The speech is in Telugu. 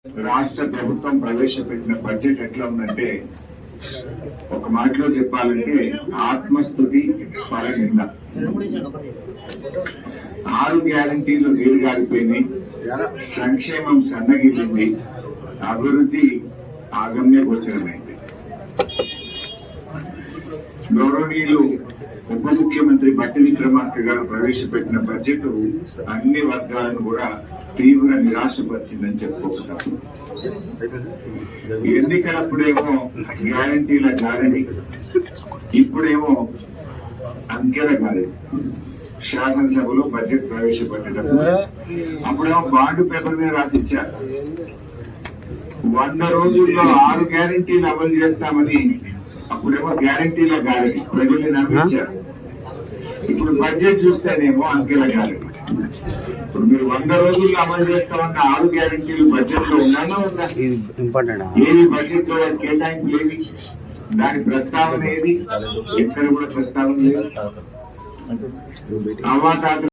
రాష్ట్ర ప్రభుత్వం ప్రవేశపెట్టిన బడ్జెట్ ఎట్లా ఉందంటే ఒక మాటలో చెప్పాలంటే ఆత్మస్తుతి పరనింద. 6 గ్యారంటీలు నీరుగారిపోయినాయి, సంక్షేమం సన్నగిల్లింది, అభివృద్ధి ఆగమ్య గోచరమైంది. గౌరవనీయులు ఉప ముఖ్యమంత్రి బట్టి విక్రమార్క గారు ప్రవేశపెట్టిన బడ్జెట్ అన్ని వర్గాలను కూడా తీవ్ర నిరాశపరిచిందని చెప్పుకుంటాం. ఎన్నికలప్పుడేమో గ్యారంటీల గారని, ఇప్పుడేమో అంకెల గారని. శాసనసభలో బడ్జెట్ ప్రవేశపెట్టేటప్పుడు అప్పుడేమో బాండ్ పేపర్ మీద రాసిచ్చారు 100 రోజుల్లో 6 గ్యారంటీలు అమలు చేస్తామని. అప్పుడేమో గ్యారంటీల గారని ప్రజల్ని నమ్మించారు. ఇప్పుడు బడ్జెట్ చూస్తేనేమో అంకెల గారని. ఇప్పుడు మీరు 100 రోజుల్లో అమలు చేస్తామన్న 6 గ్యారంటీలు బడ్జెట్ లో ఉన్నాయో ఉందా? ఏవి బడ్జెట్ లో కేటాయింపు లేవి, దాని ప్రస్తావన ఏది? ఎక్కడ కూడా ప్రస్తావన లేదు. అవాతాత